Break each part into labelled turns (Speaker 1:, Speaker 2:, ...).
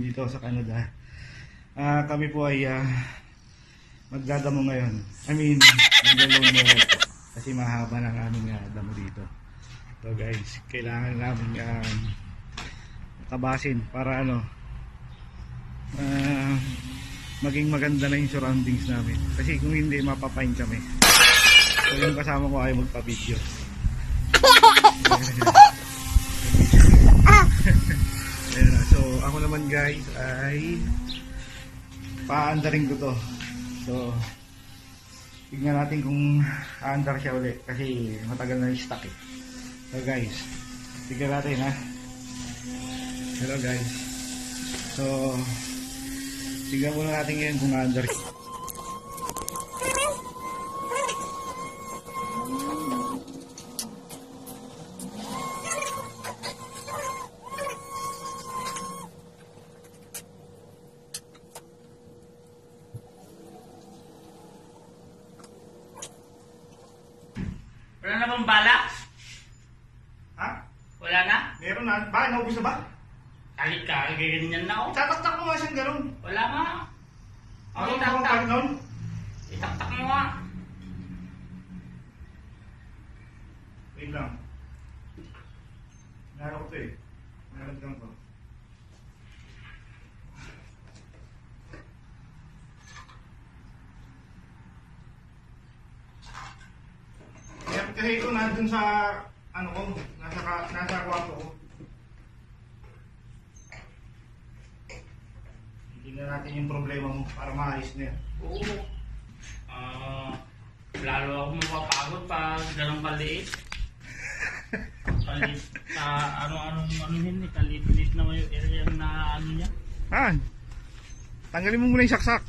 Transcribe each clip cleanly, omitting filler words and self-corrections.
Speaker 1: dito sa Canada. Kami po ay magdadamo ngayon. I mean, magdadamo ngayon po. Kasi mahaba ng aming damo dito. So guys, kailangan namin tabasin para maging maganda na yung surroundings namin. Kasi kung hindi, mapapain kami. So yung kasama ko ay magpa-video. So ako naman guys ay paandarin ko to. So tignan natin kung aandar siya ulit kasi matagal na yung stock eh. So guys, tignan natin ha. Hello guys. So tignan muna natin ngayon kung aandar siya.
Speaker 2: Wala na bang balak?
Speaker 1: Ha?
Speaker 2: Wala na?
Speaker 1: Meron na. Ba? Naubos na ba?
Speaker 2: Kahit ka, ganyan na ako.
Speaker 1: Tataktak mo nga siyang gano'n.
Speaker 2: Wala nga.
Speaker 1: Ano na bang pag nun?
Speaker 2: Itaktak mo nga.
Speaker 1: Wait lang. Meron ko ito eh. Meron lang to. Kasi ito nandun sa nasa kwarto ko. Tingnan natin yung problema mo para maayos na yan.
Speaker 2: Oo. Lalo ako mapapagod pag ganun kaliit. Kalit sa ano yun, kalit-lit na yung area na ano niya.
Speaker 1: Tanggalin mo muna yung saksak.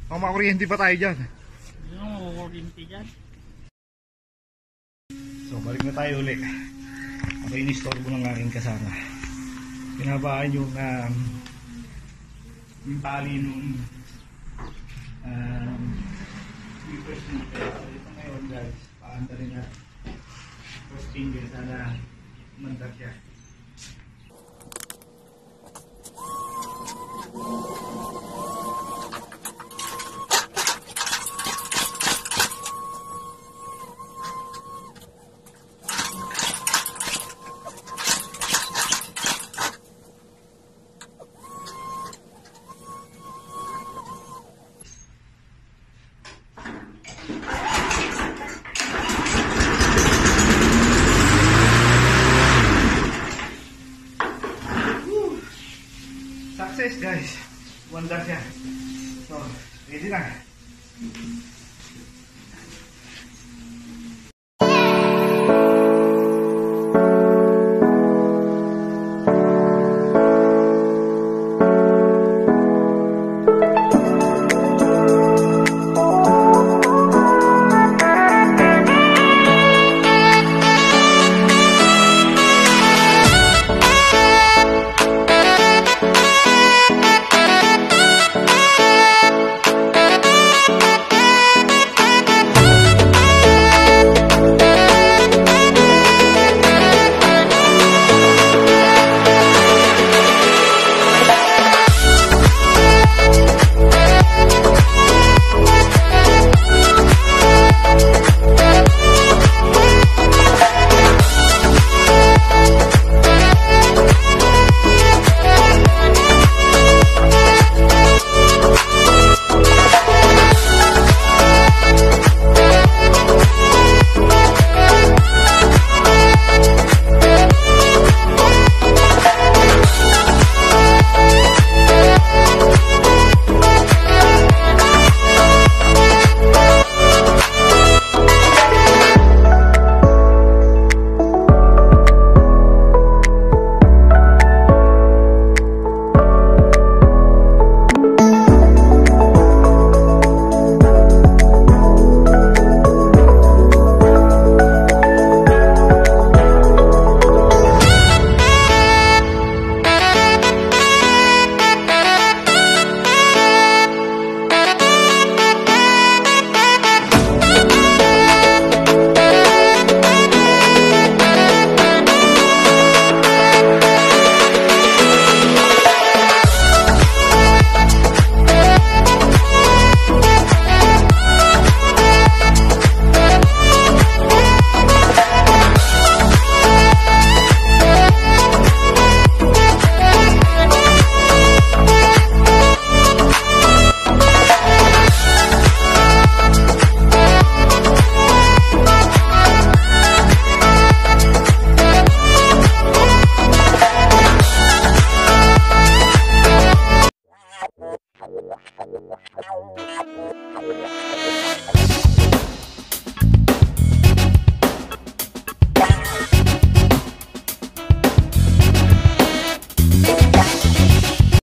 Speaker 1: Baka makuryente pa tayo dyan.
Speaker 2: Yung kuryente dyan.
Speaker 1: So balik na tayo ulit. Ako inistorbo ng aking kasama. Pinabaan yung tali nung first finger. So ito ngayon guys, paanda rin na first finger, sana mandar siya. Success guys, wonder siya. So, ready na.